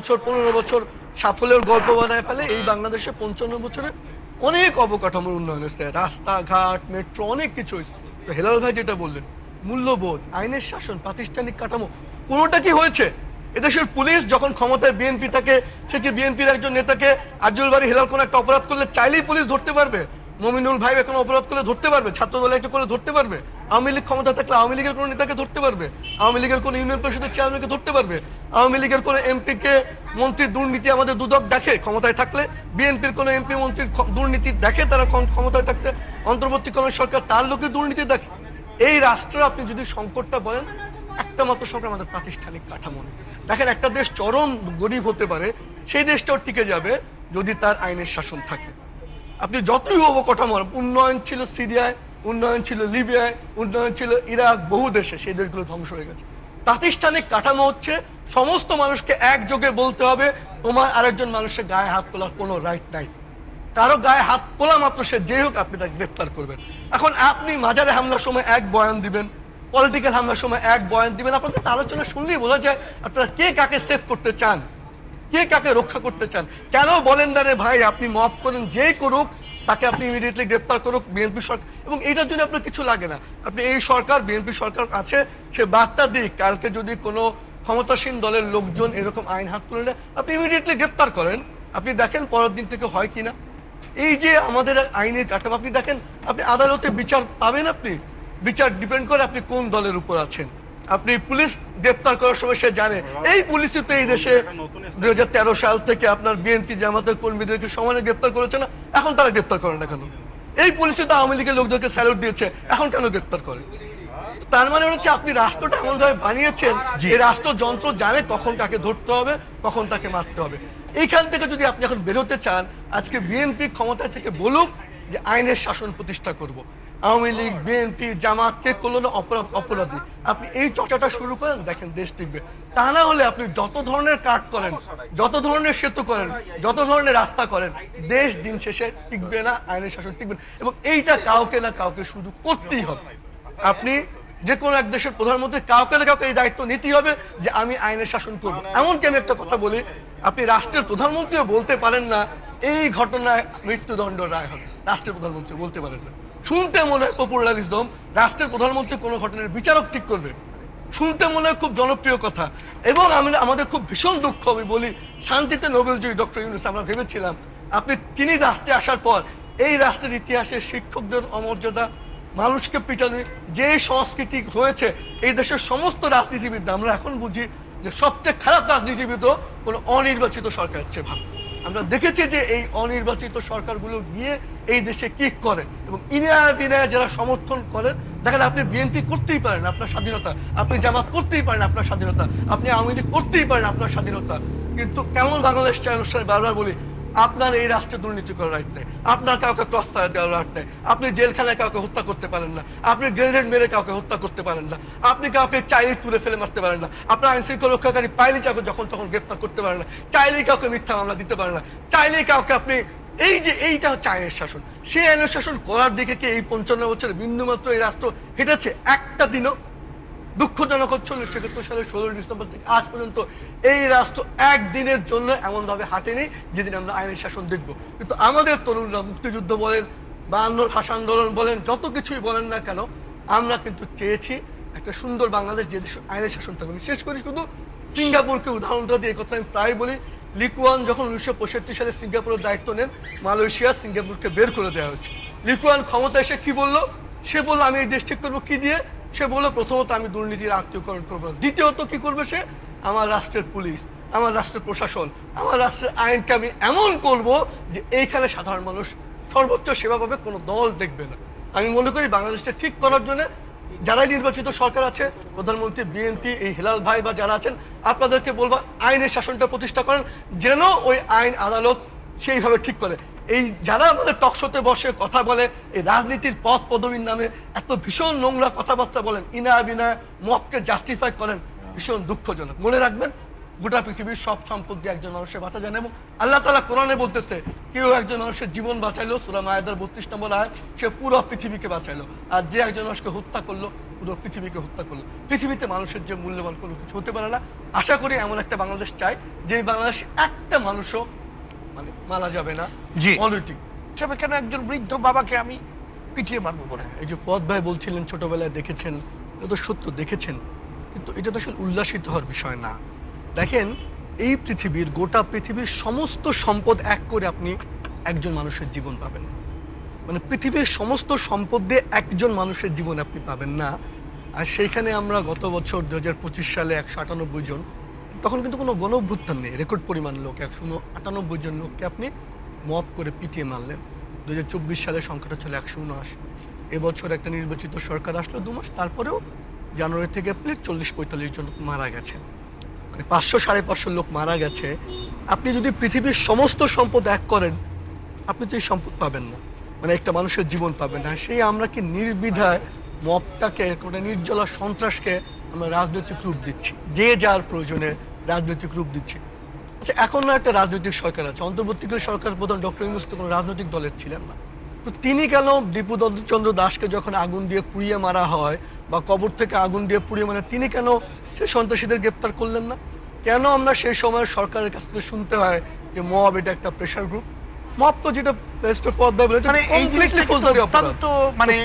বছর 15 বছর সাফল্যের গল্প বানায় ফেলে। এই বাংলাদেশে 55 বছরে অনেক অবকাঠামোর উন্নয়ন হয়েছে, রাস্তাঘাট, মেট্রো, অনেক কিছু হয়েছে। তো হেলাল ভাই যেটা বললেন, মূল্যবোধ, আইনের শাসন, প্রাতিষ্ঠানিক কাঠামো, কোনোটা কি হয়েছে? এদেশের পুলিশ যখন ক্ষমতায় বিএনপি থাকে, সে কি বিএনপির একজন নেতাকে আজল বাড়ি হেলাল কোনো একটা অপরাধ করলে চাইলেই পুলিশ ধরতে পারবে? মমিনুল ভাই এখন অপরাধ করলে ধরতে পারবে? ছাত্র দলে একটা করে ধরতে পারবে? আওয়ামী লীগ ক্ষমতা থাকলে আওয়ামী লীগের কোনো নেতাকে ধরতে পারবে? আওয়ামী লীগের কোনো ইউনিয়ন পরিষদের চেয়ারম্যানকে ধরতে পারবে? আওয়ামী লীগের কোনো এমপিকে, মন্ত্রীর দুর্নীতি আমাদের দুদক দেখে ক্ষমতায় থাকলে? বিএনপির কোনো এমপি মন্ত্রীর দুর্নীতি দেখে তারা ক্ষমতায় থাকতে? অন্তর্বর্তীকালীন সরকার তার লোকের দুর্নীতি দেখে? এই রাষ্ট্র আপনি যদি সংকটটা বলেন, একটা মাত্র সংকট আমাদের প্রাতিষ্ঠানিক কাঠামো নেই। দেখেন, একটা দেশ চরম গরিব হতে পারে, সেই দেশটাও টিকে যাবে যদি তার আইনের শাসন থাকে। আপনি যতই অবকাঠামো, উন্নয়ন ছিল সিরিয়ায়, উন্নয়ন ছিল লিবিয়ায়, উন্নয়ন ছিল ইরাক, বহু দেশে, সেই দেশগুলো ধ্বংস হয়ে গেছে। প্রাতিষ্ঠানিক কাঠামো হচ্ছে সমস্ত মানুষকে একযোগে বলতে হবে তোমার আরেকজন মানুষের গায়ে হাত তোলার কোনো রাইট নাই। কারো গায়ে হাত তোলা মাত্র সে যে হোক আপনি তাকে গ্রেফতার করবেন। এখন আপনি মাজারে হামলার সময় এক বয়ান দিবেন, পলিটিক্যাল হামলার সময় এক বয়ান দিবেন। আপনাদের আলোচনা শুনলেই বোঝা যায় আপনারা কে কাকে সেভ করতে চান, কে কাকে রক্ষা করতে চান। কেন বলেন না রে ভাই, আপনি মাফ করেন, যে করুক তাকে আপনি ইমিডিয়েটলি গ্রেফতার করুক বিএনপি সরকার, এবং এইটার জন্য আপনার কিছু লাগে না। আপনি এই সরকার, বিএনপি সরকার আছে, সে বার্তা দিক, কালকে যদি কোনো ক্ষমতাসীন দলের লোকজন এরকম আইন হাত তুলে নেয়, আপনি ইমিডিয়েটলি গ্রেফতার করেন। আপনি দেখেন পরের দিন থেকে হয় কিনা। এই যে আমাদের আইনের কাঠামো, আপনি দেখেন, আপনি আদালতে বিচার পাবেন, আপনি বিচার ডিপেন্ড করে আপনি কোন দলের উপর আছেন। আপনি পুলিশ গ্রেপ্তার করার সময় সে জানে এই পুলিশই তো এই দেশে 2013 সাল থেকে আপনার বিএনপি জামাতের কর্মীদেরকে সমানে গ্রেপ্তার করেছে না, এখন তারা গ্রেপ্তার করে না কেন? এই পুলিশই তো আওয়ামী লীগের লোকদেরকে স্যালুট দিয়েছে, এখন কেন গ্রেপ্তার করে? তার মানে হচ্ছে আপনি রাষ্ট্রটা এমন ভাবে বানিয়েছেন, এই রাষ্ট্রযন্ত্র জানে কখন কাকে ধরতে হবে, কখন তাকে মারতে হবে। এইখান থেকে যদি আপনি এখন বেরোতে চান, আজকে বিএনপি ক্ষমতায় থেকে বলুক যে আইনের শাসন প্রতিষ্ঠা করব। আওয়ামী লীগ, বিএনপি, জামাত কে করলো না অপরাধী, আপনি এই চর্চাটা শুরু করেন, দেখেন দেশ টিকবে। তা না হলে আপনি যত ধরনের কাট করেন, যত ধরনের সেতু করেন, যত ধরনের রাস্তা করেন, দেশ দিন শেষে টিকবে না, আইনের শাসন টিকবে না। এবং এইটা কাউকে না কাউকে শুধু করতেই হবে। আপনি যে কোনো এক দেশের প্রধানমন্ত্রী কাউকে না কাউকে এই দায়িত্ব নিতেই হবে যে আমি আইনের শাসন করবো। এমনকি আমি একটা কথা বলি, আপনি রাষ্ট্রের প্রধানমন্ত্রীও বলতে পারেন না এই ঘটনায় মৃত্যুদণ্ড রায় হবে, রাষ্ট্রের প্রধানমন্ত্রী বলতে পারেন না। শুনতে মনে হয় পপুলারিজম, রাষ্ট্রের প্রধানমন্ত্রী কোনো ঘটনার বিচারক ঠিক করবে, শুনতে মনে হয় খুব জনপ্রিয় কথা। এবং আমাদের খুব ভীষণ দুঃখ, আমি বলি, শান্তিতে নোবেলজয়ী ডক্টর ইউনূস, আমরা ভেবেছিলাম তিনি রাষ্ট্রে আসার পর এই রাষ্ট্রের ইতিহাসে শিক্ষকদের অমর্যাদা, মানুষকে পিটানো, যে সংস্কৃতি হয়েছে এই দেশের সমস্ত রাজনীতিবিদ, আমরা এখন বুঝি যে সবচেয়ে খারাপ রাজনীতিবিদও কোনো অনির্বাচিত সরকারের চেয়ে ভালো। আমরা দেখেছি যে এই অনির্বাচিত সরকারগুলো গিয়ে এই দেশে কি করে, এবং ইনায়া বিনায়া যারা সমর্থন করেন, দেখেন আপনি বিএনপি করতেই পারেন আপনার স্বাধীনতা, আপনি জামাত করতেই পারেন আপনার স্বাধীনতা, আপনি আওয়ামী লীগ করতেই পারেন আপনার স্বাধীনতা, কিন্তু কেমন বাংলাদেশ চাই অনুষ্ঠানে বারবার বলি, আপনার এই রাষ্ট্রে দুর্নীতি করার রাইট নেই, আপনার কাউকে ক্রস ফায়ার দেওয়ার রাইট নেই, আপনি জেলখানায় কাউকে হত্যা করতে পারেন না, আপনি গ্রেনেড মেরে কাউকে হত্যা করতে পারেন না, আপনি কাউকে চাইলে তুলে ফেলে মারতে পারেন না, আপনার আইন শৃঙ্খলা রক্ষাকারী পাইলে কাউকে যখন তখন গ্রেপ্তার করতে পারেন না, চাইলেই কাউকে মিথ্যা মামলা দিতে পারেন না, চাইলেই কাউকে আপনি, এই যে এইটা হচ্ছে আইনের শাসন। সেই আইনের শাসন করার দিকে কি এই 55 বছরে বিন্দুমাত্র এই রাষ্ট্র হেঁটেছে? একটা দিনও? দুঃখজনক হচ্ছে 1971 সালের 16 ডিসেম্বর থেকে আজ পর্যন্ত এই রাষ্ট্র একদিনের জন্য এমনভাবে হাঁটেনি যেদিন আমরা আইনের শাসন দেখব। কিন্তু আমাদের তরুণরা, মুক্তিযুদ্ধ বলেন, 52 ভাষা আন্দোলন বলেন, যত কিছুই বলেন না কেন, আমরা কিন্তু চেয়েছি একটা সুন্দর বাংলাদেশ, যে দেশ আইনের শাসন থাকবে। বিশেষ করে শুধু সিঙ্গাপুরকে উদাহরণটা দিয়ে, কথা আমি প্রায় বলি, লিকুয়ান যখন 1965 সালে সিঙ্গাপুরের দায়িত্ব নেন, মালয়েশিয়া সিঙ্গাপুরকে বের করে দেওয়া হয়েছে। লিকুয়ান ক্ষমতা এসে কি বললো? সে বললো আমি এই দেশ ঠিক করবো কি দিয়ে? সে বললো প্রথমত আমি দুর্নীতির আত্মীয়করণ করবো, দ্বিতীয়ত কি করবে সে? আমার রাষ্ট্রের পুলিশ, আমার রাষ্ট্রের প্রশাসন, আমার রাষ্ট্রের আইনকে আমি এমন করব যে এইখানে সাধারণ মানুষ সর্বোচ্চ সেবা পাবে, কোনো দল দেখবে না। আমি মনে করি বাংলাদেশটা ঠিক করার জন্য যারা নির্বাচিত সরকার আছে, প্রধানমন্ত্রী, বিএনপি, এই হেলাল ভাই বা যারা আছেন, আপনাদেরকে বলবো আইনের শাসনটা প্রতিষ্ঠা করেন, যেন ওই আইন আদালত সেইভাবে ঠিক করে। এই যারা আমাদের টকশোতে বসে কথা বলে, এই রাজনীতির পথ পদবীর নামে এত ভীষণ নোংরা কথাবার্তা বলেন, ইনায়া বিনায়া মবকে জাস্টিফাই করেন, ভীষণ দুঃখজনক। মনে রাখবেন, গোটা পৃথিবীর সব সম্পদ দিয়ে একজন মানুষের বাঁচা যায় না, এবং আল্লাহ তাআলা কোরআনে বলতেছে কেউ একজন মানুষের জীবন বাঁচাইলো, সূরা মায়েদার 32 নম্বর আয়াত, সে পুরো পৃথিবীকে বাঁচাইলো। আর যে একজন মানুষকে হত্যা করলো, পুরো পুরো পৃথিবীকে হত্যা করলো। পৃথিবীতে মানুষের যে মূল্যবান কোনো কিছু হতে পারে না। আশা করি এমন একটা বাংলাদেশ চাই যে বাংলাদেশে একটা মানুষও মানে মারা যাবে না জি। অনৈতিক। হিসাবে কেন একজন বৃদ্ধ বাবাকে আমি পিটিয়ে মারবো বলে? এই যে ফুয়াদ ভাই বলছিলেন ছোটবেলায় দেখেছেন, এটা তো সত্য দেখেছেন, কিন্তু এটা তো আসলে উল্লাসিত হওয়ার বিষয় না। দেখেন, এই পৃথিবীর গোটা পৃথিবীর সমস্ত সম্পদ এক করে আপনি একজন মানুষের জীবন পাবেন না। মানে পৃথিবীর সমস্ত সম্পদ দিয়ে একজন মানুষের জীবন আপনি পাবেন না। আর সেইখানে আমরা গত বছর 2025 সালে 198 জন, তখন কিন্তু কোনো গণ অভ্যুত্থান নেই, রেকর্ড পরিমাণ লোক 198 জন লোককে আপনি মব করে পিটিয়ে মারলেন। 2024 সালে সংখ্যাটা ছিল 179। এবছর একটা নির্বাচিত সরকার আসলো 2 মাস, তারপরেও জানুয়ারি থেকে এপ্রিল 40-45 জন লোক মারা গেছে। মানে 500-550 লোক মারা গেছে। আপনি যদি পৃথিবীর সমস্ত সম্পদ এক করেন, আপনি তো এই সম্পদ পাবেন না, মানে একটা মানুষের জীবন পাবেন না। সেই আমরা কি নির্বিধায় মবটাকে, একটা নির্জলা সন্ত্রাসকে আমরা রাজনৈতিক রূপ দিচ্ছি, যে যার প্রয়োজনে রাজনৈতিক রূপ দিচ্ছি। আচ্ছা, এখন না একটা রাজনৈতিক সরকার আছে, অন্তর্বর্তীকালীন সরকার প্রধান ডক্টর ইউনূস তো কোনো রাজনৈতিক দলের ছিলেন না, তো তিনি কেন দীপুচন্দ্র দাসকে যখন আগুন দিয়ে পুড়িয়ে মারা হয় বা কবর থেকে আগুন দিয়ে পুড়িয়ে মারা, তিনি কেন সেই সন্ত্রাসীদের গ্রেপ্তার করলেন না? কেন আমরা সেই সময় সরকারের কাছ থেকে শুনতে হয় যে মব এটা একটা প্রেশার গ্রুপ? মব তো যেটা মিস্টার ফুয়াদ ভাই বলে, মানে এই কমপ্লিটলি ফৌজদারি অপরাধ। অত্যন্ত মানে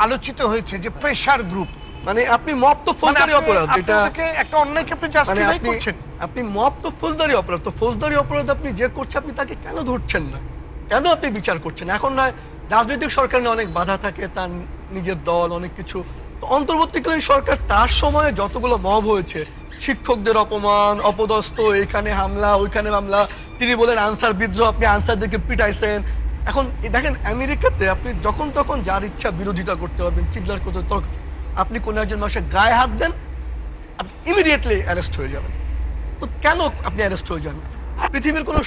আলোচিত হয়েছে যে প্রেসার গ্রুপ। মানে আপনি মব তো ফৌজদারি অপরাধ, যেটা একটা অন্যায়কে আপনি মানে জাস্টিফাই করছেন। আপনি মব তো ফৌজদারি অপরাধ, তো ফৌজদারি অপরাধ আপনি যে করছে, আপনি তাকে কেন ধরছেন না, কেন আপনি বিচার করছেন? এখন নয়, রাজনৈতিক সরকারে অনেক বাধা থাকে, তার নিজের দল, অনেক কিছু। তো অন্তর্বর্তীকালীন সরকার তার সময়ে যতগুলো মব হয়েছে, শিক্ষকদের অপমান, অপদস্থ, এখানে হামলা, ওইখানে হামলা, তিনি বলেন আনসার বিদ্রোহ, আপনি আনসারদেরকে পিটাইছেন। এখন দেখেন, আমেরিকাতে আপনি যখন তখন যার ইচ্ছা বিরোধিতা করতে পারবেন, চিৎকার করতে, তর্ক। আপনি কোনো একজন মানুষের গায়ে হাত দেন, আপনি ইমিডিয়েটলি অ্যারেস্ট হয়ে যাবেন। তো কেন আপনি অ্যারেস্ট হয়ে যান? পৃথিবীর কোনো